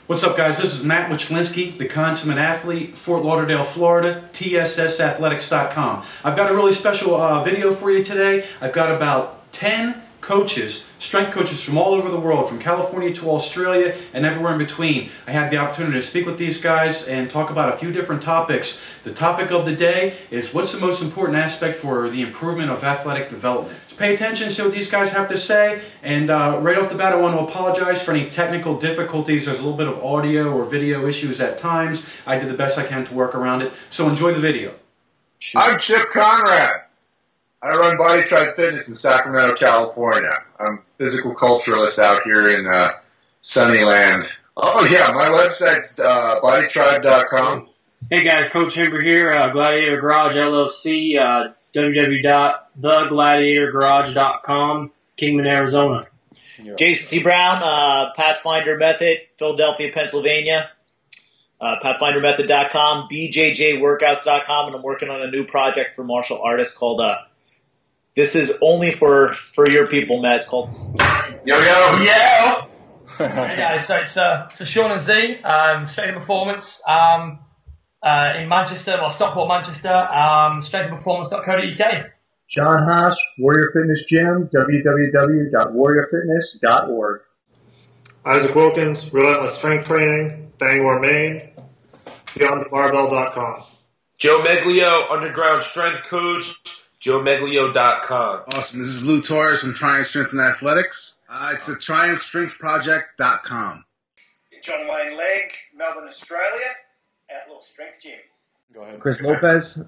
What's up, guys? This is Matt Wichlinski, the consummate athlete, Fort Lauderdale, Florida, TSSathletics.com. I've got a really special video for you today. I've got about 10 coaches, strength coaches from all over the world, from California to Australia and everywhere in between. I had the opportunity to speak with these guys and talk about a few different topics. The topic of the day is what's the most important aspect for the improvement of athletic development. So pay attention to what these guys have to say, and right off the bat I want to apologize for any technical difficulties. There's a little bit of audio or video issues at times. I did the best I can to work around it, so enjoy the video. I'm Chip Conrad. I run Body Tribe Fitness in Sacramento, California. I'm a physical culturalist out here in Sunnyland. Oh yeah, my website's bodytribe.com. Hey guys, Coach Hember here, Gladiator Garage LLC, www.thegladiatorgarage.com, Kingman, Arizona. Jason C. Brown, Pathfinder Method, Philadelphia, Pennsylvania. PathfinderMethod.com, BJJWorkouts.com, and I'm working on a new project for martial artists called this is only for your people, Matt. It's called Yo. Hey guys, so it's Sean and Z, Strength and Performance in Manchester, or Stockport, Manchester, strengthandperformance.co.uk. John Haas, Warrior Fitness Gym, www.warriorfitness.org. Isaac Wilkins, Relentless Strength Training, Bangor, Maine, BeyondTheBarbell.com. Joe Meglio, Underground Strength Coach, JoeMeglio.com. Awesome. This is Lou Torres from Triumph Strength and Athletics. It's the TriumphStrengthProject.com. John Wayne Legg, Melbourne, Australia, Outlaw Strength Gym. Go ahead. Chris Lopez,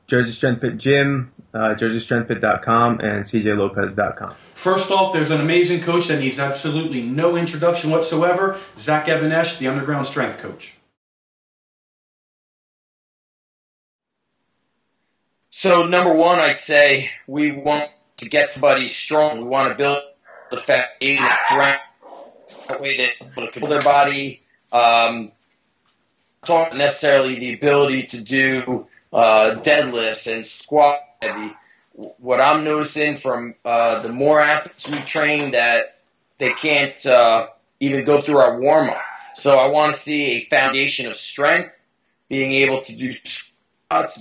Jersey Strength Pit Gym, JerseyStrengthPit.com, and CJLopez.com. First off, there's an amazing coach that needs absolutely no introduction whatsoever, Zach Evanesh, the Underground Strength Coach. So number one, I'd say we want to get somebody strong. We want to build the foundation around a way to control their body. Not necessarily the ability to do deadlifts and squat heavy. What I'm noticing from the more athletes we train, that they can't even go through our warm-up. So I want to see a foundation of strength, being able to do squats,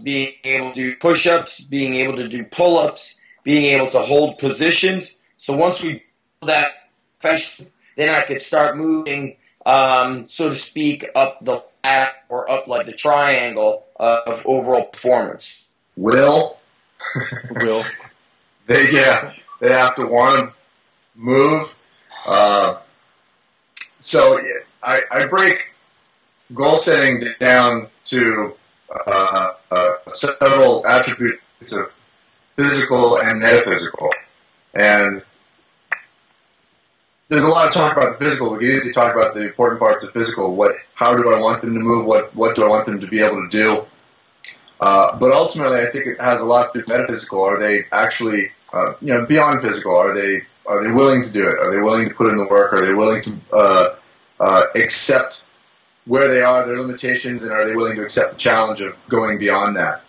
being able to do push-ups, being able to do pull-ups, being able to hold positions. So once we build that foundation, then I could start moving, so to speak, up the ladder or up like the triangle of overall performance. Will. They have to want to move. So I break goal setting down to several attributes of physical and metaphysical. And there's a lot of talk about the physical. We can easily talk about the important parts of physical. How do I want them to move? What do I want them to be able to do? But ultimately, I think it has a lot to do with metaphysical. Are they actually, beyond physical? Are they willing to do it? Are they willing to put in the work? Are they willing to accept where they are, their limitations, and are they willing to accept the challenge of going beyond that?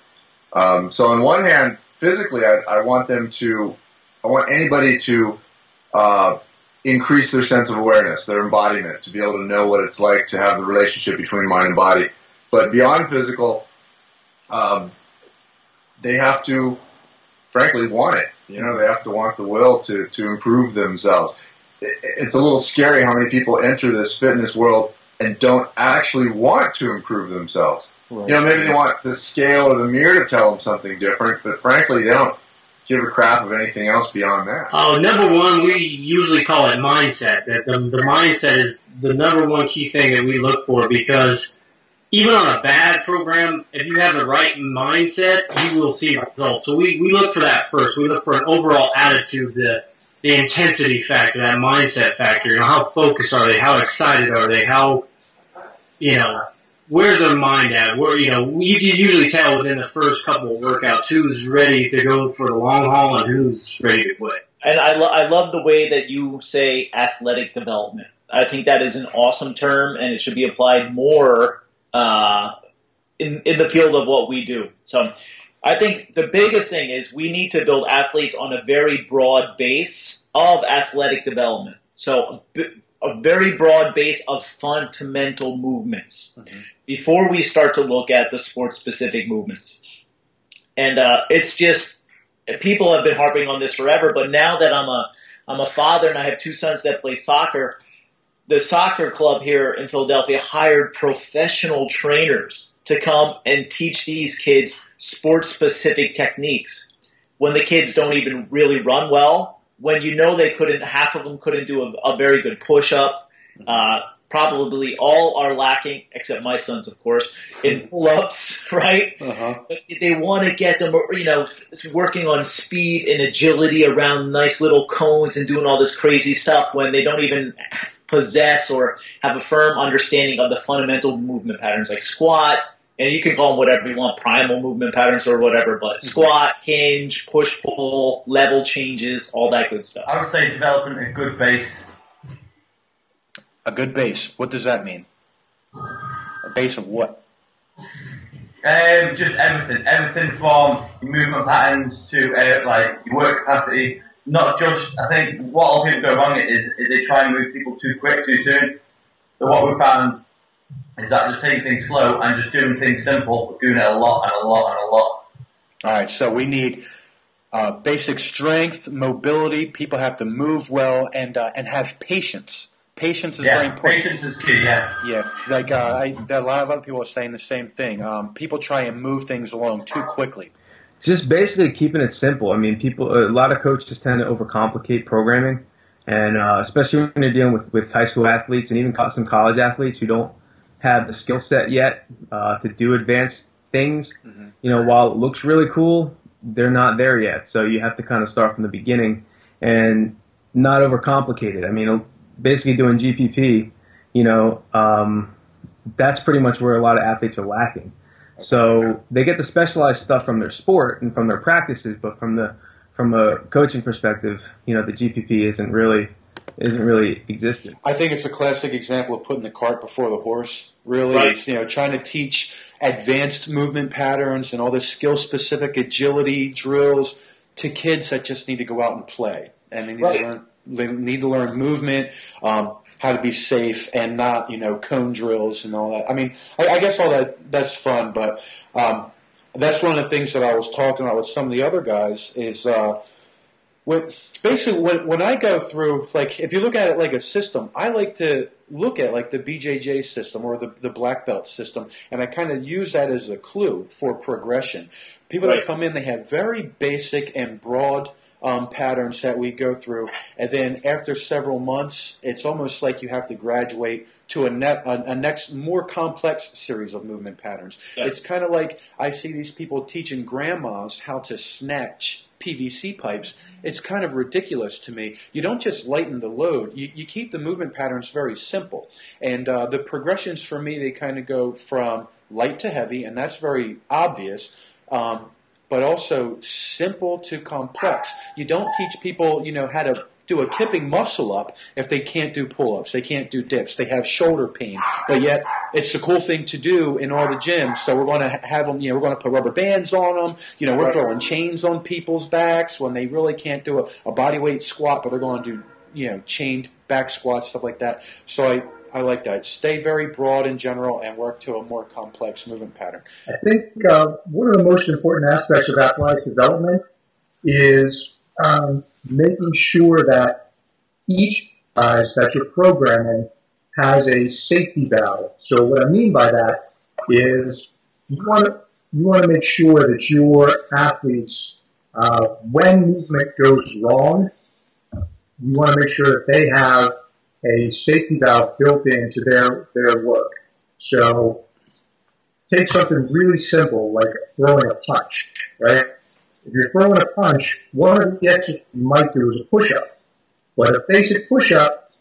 So on one hand, physically, I want anybody to increase their sense of awareness, their embodiment, to be able to know what it's like to have the relationship between mind and body. But beyond physical, they have to, frankly, want it. They have to want the will to improve themselves. It's a little scary how many people enter this fitness world and don't actually want to improve themselves. Right. Maybe they want the scale or the mirror to tell them something different, but frankly, they don't give a crap of anything else beyond that. Oh, number one, we usually call it mindset. That the mindset is the number one key thing that we look for, because even on a bad program, if you have the right mindset, you will see results. So we look for that first. We look for an overall attitude, the intensity factor, that mindset factor. How focused are they? How excited are they? How, where's their mind at? Where, you can usually tell within the first couple of workouts who's ready to go for the long haul and who's ready to quit. And I love the way that you say athletic development. I think that is an awesome term, and it should be applied more in the field of what we do. So I think the biggest thing is we need to build athletes on a very broad base of athletic development. So a very broad base of fundamental movements before we start to look at the sport-specific movements. And it's just, people have been harping on this forever, but now that I'm a father and I have two sons that play soccer, the soccer club here in Philadelphia hired professional trainers to come and teach these kids sport-specific techniques. When the kids don't even really run well, when you know half of them couldn't do a very good push-up, probably all are lacking, except my sons, of course, in pull-ups, right? But they want to get them, working on speed and agility around nice little cones and doing all this crazy stuff when they don't even possess or have a firm understanding of the fundamental movement patterns like squat, and you can call them whatever you want, primal movement patterns or whatever, but squat, hinge, push-pull, level changes, all that good stuff. I would say developing a good base. A good base. What does that mean? A base of what? Just everything. Everything from your movement patterns to like your work capacity. Not just, I think what all people go wrong is they try and move people too quick, too soon. So what we found is that just taking things slow and just doing things simple, but doing it a lot and a lot and a lot. All right, so we need basic strength, mobility. People have to move well and have patience. Patience is very important. Patience is key, yeah. Yeah, like a lot of other people are saying the same thing. People try and move things along too quickly. Just basically keeping it simple. I mean, a lot of coaches tend to overcomplicate programming, and especially when you're dealing with high school athletes and even some college athletes who don't have the skill set yet to do advanced things. While it looks really cool, they're not there yet. So you have to kind of start from the beginning and not overcomplicate it. I mean, basically doing GPP, that's pretty much where a lot of athletes are lacking. So they get the specialized stuff from their sport and from their practices, but from a coaching perspective, the GPP isn't really existent. I think it's a classic example of putting the cart before the horse. Really, right. It's, trying to teach advanced movement patterns and all this skill-specific agility drills to kids that just need to go out and play, and they need to learn. They need to learn movement. How to be safe and not, cone drills and all that. I mean, I guess all that's fun, but that's one of the things that I was talking about with some of the other guys is when I go through, like, if you look at it like a system, I like to look at like the BJJ system or the black belt system, and I kind of use that as a clue for progression. People that come in, they have very basic and broad patterns that we go through, and then after several months, it's almost like you have to graduate to a next more complex series of movement patterns. Yeah. It's kind of like I see these people teaching grandmas how to snatch PVC pipes. It's kind of ridiculous to me. You don't just lighten the load. You keep the movement patterns very simple. And the progressions for me, they kind of go from light to heavy, and that's very obvious. But also simple to complex. You don't teach people, how to do a kipping muscle up if they can't do pull-ups, they can't do dips, they have shoulder pain. But yet, it's a cool thing to do in all the gyms. So we're going to have them, we're going to put rubber bands on them. We're throwing chains on people's backs when they really can't do a bodyweight squat, but they're going to do, chained back squats, stuff like that. So I like that. Stay very broad in general and work to a more complex movement pattern. I think one of the most important aspects of athletic development is making sure that each exercise that you're programming has a safety valve. So what I mean by that is you want to make sure that your athletes, when movement goes wrong, you want to make sure that they have a safety valve built into their work. So take something really simple like throwing a punch, right? If you're throwing a punch, one of the exercises you might do is a push-up. But a basic push-up,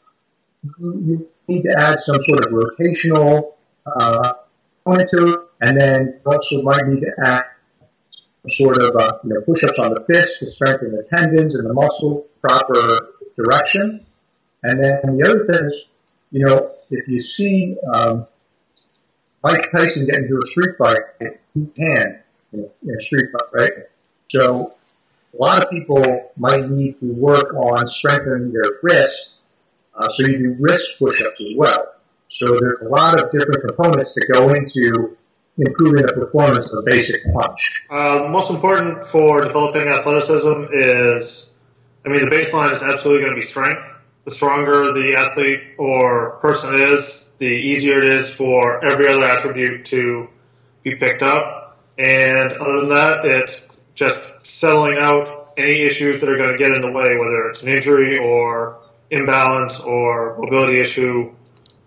you need to add some sort of rotational component to it, and then you also might need to add sort of push-ups on the fist to strengthen the tendons and the muscle, proper direction. And then the other thing is, if you see Mike Tyson get into a street fight, he can in a street fight, right? So a lot of people might need to work on strengthening their wrist so So you do wrist push-ups as well. So there's a lot of different components that go into improving the performance of a basic punch. Most important for developing athleticism is, the baseline is absolutely going to be strength. The stronger the athlete or person is, the easier it is for every other attribute to be picked up. And other than that, it's just settling out any issues that are going to get in the way, whether it's an injury or imbalance or mobility issue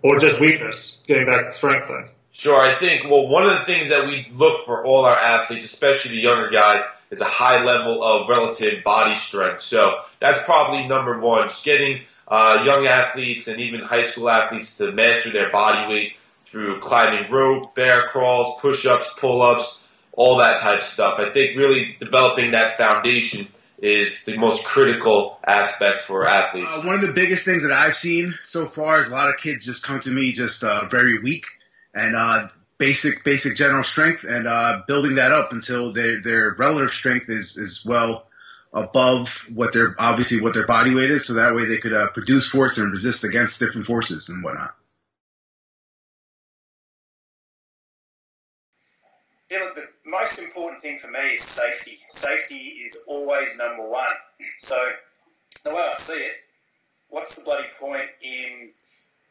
or just weakness, getting back to the strength thing. Sure, I think, one of the things that we look for all our athletes, especially the younger guys, is a high level of relative body strength. So that's probably number one, just getting young athletes and even high school athletes to master their body weight through climbing rope, bear crawls, push-ups, pull-ups, all that type of stuff. I think really developing that foundation is the most critical aspect for athletes. One of the biggest things that I've seen so far is a lot of kids just come to me just very weak and basic general strength, and building that up until their relative strength is well above what their body weight is, so that way they could produce force and resist against different forces and whatnot. Yeah, look, the most important thing for me is safety. Safety is always number one. So the way I see it, what's the bloody point in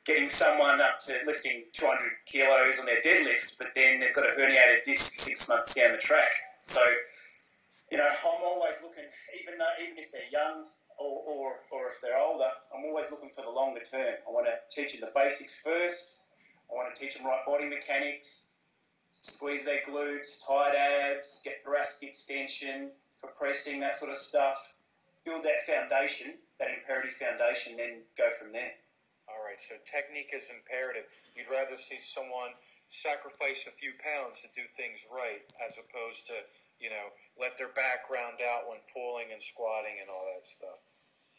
getting someone up to lifting 200 kilos on their deadlift, but then they've got a herniated disc 6 months down the track? So, I'm always looking, even if they're young or if they're older, I'm always looking for the longer term. I want to teach them the basics first. I want to teach them right body mechanics, squeeze their glutes, tight abs, get thoracic extension for pressing, that sort of stuff. Build that foundation, that imperative foundation, then go from there. All right, so technique is imperative. You'd rather see someone sacrifice a few pounds to do things right as opposed to, let their back round out when pulling and squatting and all that stuff.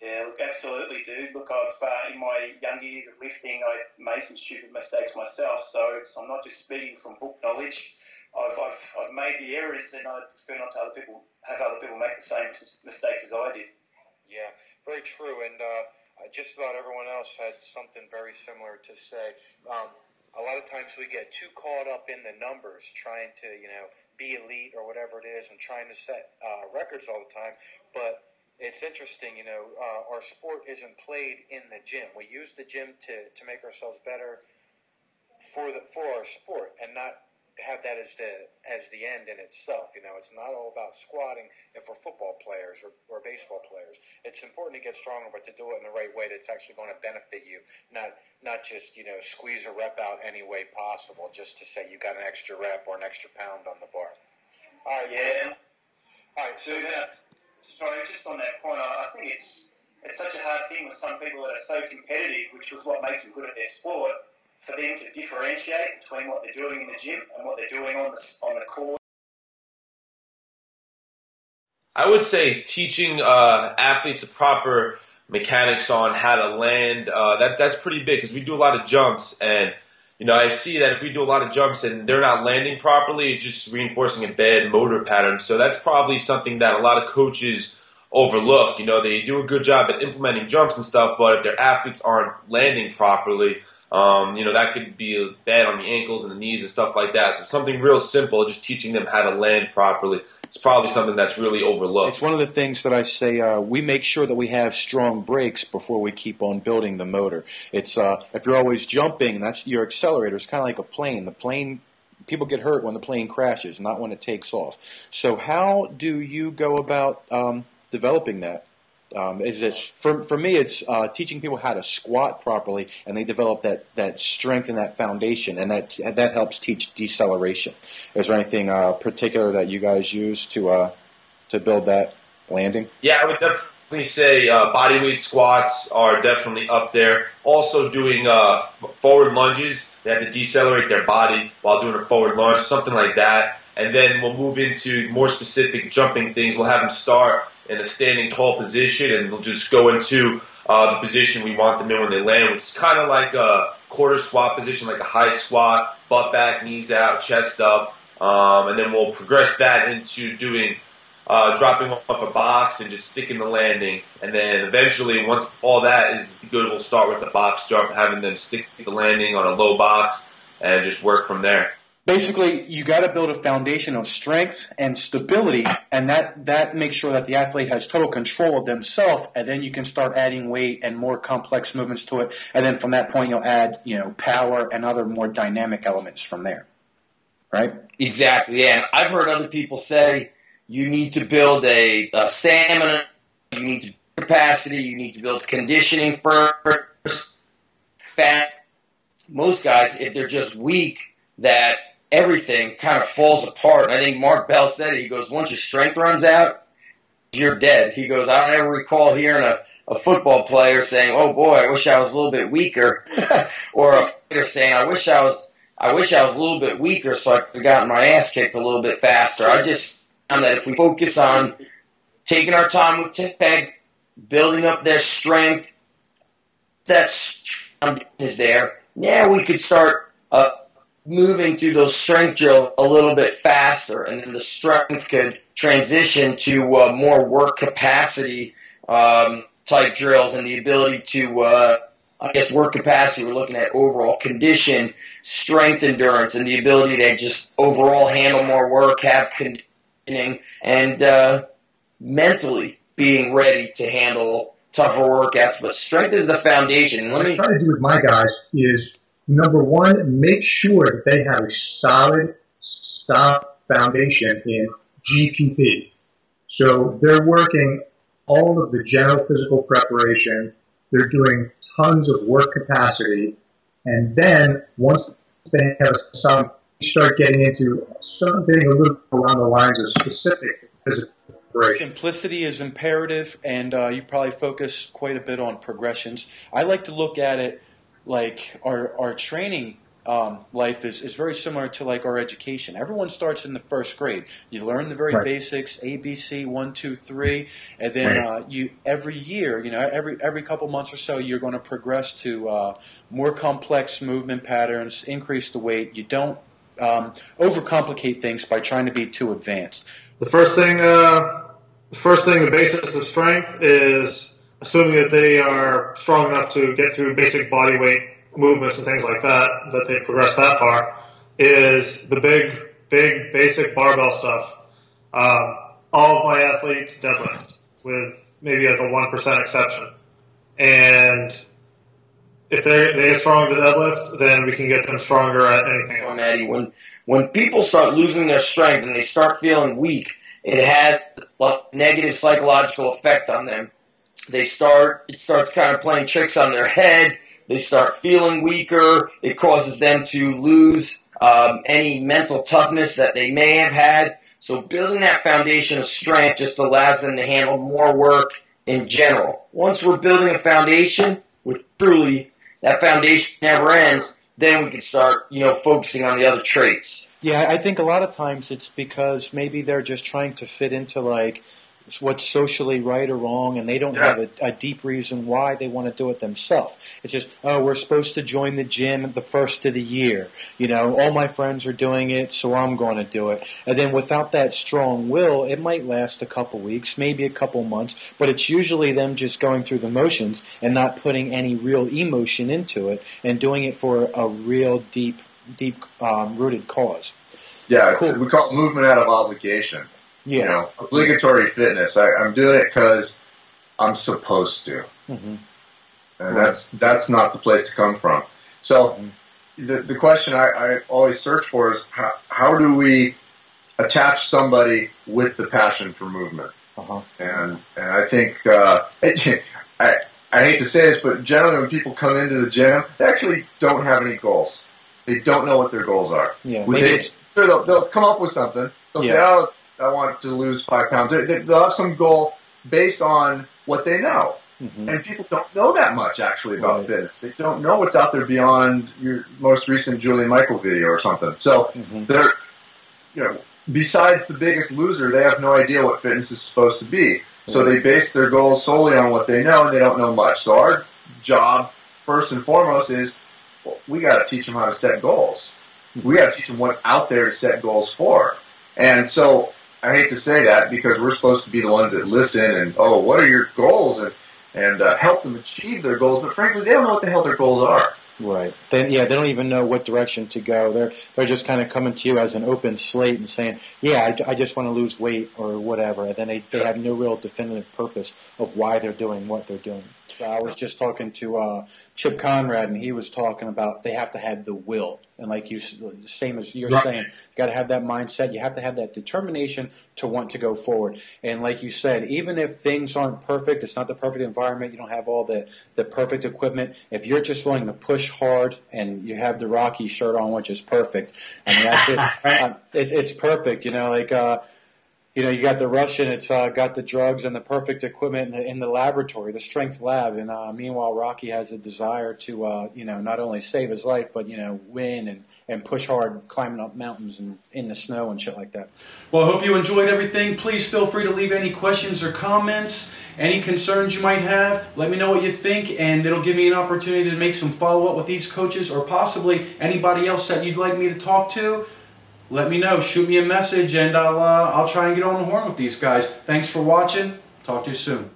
Yeah, look, absolutely, dude. Look, I've in my younger years of lifting, I made some stupid mistakes myself, so I'm not just speaking from book knowledge. I've made the errors, and I prefer not to have other people make the same mistakes as I did. Yeah, very true, and just about everyone else had something very similar to say. A lot of times we get too caught up in the numbers, trying to, be elite or whatever it is, and trying to set records all the time. But it's interesting, our sport isn't played in the gym. We use the gym to make ourselves better for our sport, and not have that as the end in itself. It's not all about squatting if we're football players or baseball players. It's important to get stronger, but to do it in the right way that's actually going to benefit you, not just squeeze a rep out any way possible just to say you got an extra rep or an extra pound on the bar. All right, yeah. All right, so sorry, just on that point, I think it's such a hard thing with some people that are so competitive, which is what makes them good at their sport, for them to differentiate between what they're doing in the gym and what they're doing on the court. I would say teaching athletes the proper mechanics on how to land, that's pretty big, because we do a lot of jumps, and I see that if we do a lot of jumps and they're not landing properly, it's just reinforcing a bad motor pattern. So that's probably something that a lot of coaches overlook. They do a good job at implementing jumps and stuff, but if their athletes aren't landing properly, that could be bad on the ankles and the knees and stuff like that. So something real simple, just teaching them how to land properly, it's probably something that's really overlooked. It's one of the things that I say, we make sure that we have strong brakes before we keep on building the motor. It's if you're always jumping, that's your accelerator. It's kind of like a plane. The plane, people get hurt when the plane crashes, not when it takes off. So how do you go about developing that? Is it for me? It's teaching people how to squat properly, and they develop that strength and that foundation, and that helps teach deceleration. Is there anything particular that you guys use to build that landing? Yeah, I would definitely say bodyweight squats are definitely up there. Also doing forward lunges. They have to decelerate their body while doing a forward lunge, something like that. And then we'll move into more specific jumping things. We'll have them start in a standing tall position, and they'll just go into the position we want them in when they land, which is kind of like a quarter squat position, like a high squat, butt back, knees out, chest up. And then we'll progress that into doing dropping off a box and just sticking the landing. And then eventually, once all that is good, we'll start with the box jump, having them stick the landing on a low box and just work from there. Basically, you got to build a foundation of strength and stability, and that makes sure that the athlete has total control of themselves, and then you can start adding weight and more complex movements to it, and then from that point you'll add, power and other more dynamic elements from there, right? Exactly, yeah. And I've heard other people say you need to build a stamina, you need to build capacity, you need to build conditioning first. Most guys, if they're just weak, that everything kind of falls apart. And I think Mark Bell said it. He goes, once your strength runs out, you're dead. He goes, I don't ever recall hearing a football player saying, oh boy, I wish I was a little bit weaker. Or a fighter saying, I wish I was a little bit weaker so I could have gotten my ass kicked a little bit faster. I just found that if we focus on taking our time with tech, building up their strength, that strength is there. Now we could start moving through those strength drills a little bit faster, and then the strength could transition to more work capacity type drills, and the ability to, work capacity. We're looking at overall condition, strength endurance, and the ability to just overall handle more work, have conditioning, and mentally being ready to handle tougher workouts. But strength is the foundation. What I try to do with my guys is, number one, make sure that they have a solid foundation in GPP. So they're working all of the general physical preparation. They're doing tons of work capacity. And then once they have some, start getting into something a little along the lines of specific physical preparation. Simplicity is imperative, and you probably focus quite a bit on progressions. I like to look at it like our training life is very similar to like our education. Everyone starts in the first grade. You learn the very basics, ABC, 1, 2, 3, and then you every year, every couple months or so, you're going to progress to more complex movement patterns, increase the weight. You don't overcomplicate things by trying to be too advanced. The first thing, the basis of strength is assuming that they are strong enough to get through basic body weight movements and things like that they progress that far, is the big, basic barbell stuff. All of my athletes deadlift, with maybe like a 1% exception. And if they get strong at the deadlift, then we can get them stronger at anything else. Eddie, when people start losing their strength and they start feeling weak, it has a negative psychological effect on them. It starts kind of playing tricks on their head. They start feeling weaker. It causes them to lose any mental toughness that they may have had. So building that foundation of strength just allows them to handle more work in general. Once we're building a foundation, which truly that foundation never ends, then we can start, focusing on the other traits. Yeah, I think a lot of times it's because maybe they're just trying to fit into like what's socially right or wrong, and they don't have a deep reason why they want to do it themselves. It's just, we're supposed to join the gym at the first of the year. All my friends are doing it, so I'm going to do it. And then without that strong will, it might last a couple weeks, maybe a couple months, but it's usually them just going through the motions and not putting any real emotion into it and doing it for a real deep rooted cause. Yeah, we call it movement out of obligation. Yeah. Obligatory fitness. I'm doing it because I'm supposed to. Mm-hmm. And that's not the place to come from. So the question I always search for is how do we attach somebody with the passion for movement? Uh-huh. And I think, I hate to say this, but generally when people come into the gym, they actually don't have any goals. They don't know what their goals are. Yeah. They'll come up with something. They'll say, I want to lose 5 pounds. They'll have some goal based on what they know. Mm-hmm. And people don't know that much, actually, about fitness. They don't know what's out there beyond your most recent Julian Michael video or something. So they're, besides the Biggest Loser, they have no idea what fitness is supposed to be. So they base their goals solely on what they know, and they don't know much. So our job, first and foremost, is we got to teach them how to set goals. We got to teach them what's out there to set goals for. And so I hate to say that because we're supposed to be the ones that listen and, oh, what are your goals? And help them achieve their goals. But frankly, they don't know what the hell their goals are. Right. They don't even know what direction to go. They're just kind of coming to you as an open slate and saying, yeah, I just want to lose weight or whatever. And then they have no real definitive purpose of why they're doing what they're doing. So I was just talking to Chip Conrad, and he was talking about they have to have the will. And like you, same as you're saying, you got to have that mindset. You have to have that determination to want to go forward. And like you said, even if things aren't perfect, it's not the perfect environment, you don't have all the perfect equipment. If you're just willing to push hard and you have the Rocky shirt on, which is perfect, I mean, that's it. It's perfect. You know, like you know, you got the Russian, it's got the drugs and the perfect equipment in the laboratory, the strength lab, and meanwhile Rocky has a desire to, you know, not only save his life, but, you know, win and push hard, climbing up mountains and in the snow and shit like that. Well, I hope you enjoyed everything. Please feel free to leave any questions or comments, any concerns you might have. Let me know what you think, and it'll give me an opportunity to make some follow-up with these coaches or possibly anybody else that you'd like me to talk to. Let me know. Shoot me a message, and I'll try and get on the horn with these guys. Thanks for watching. Talk to you soon.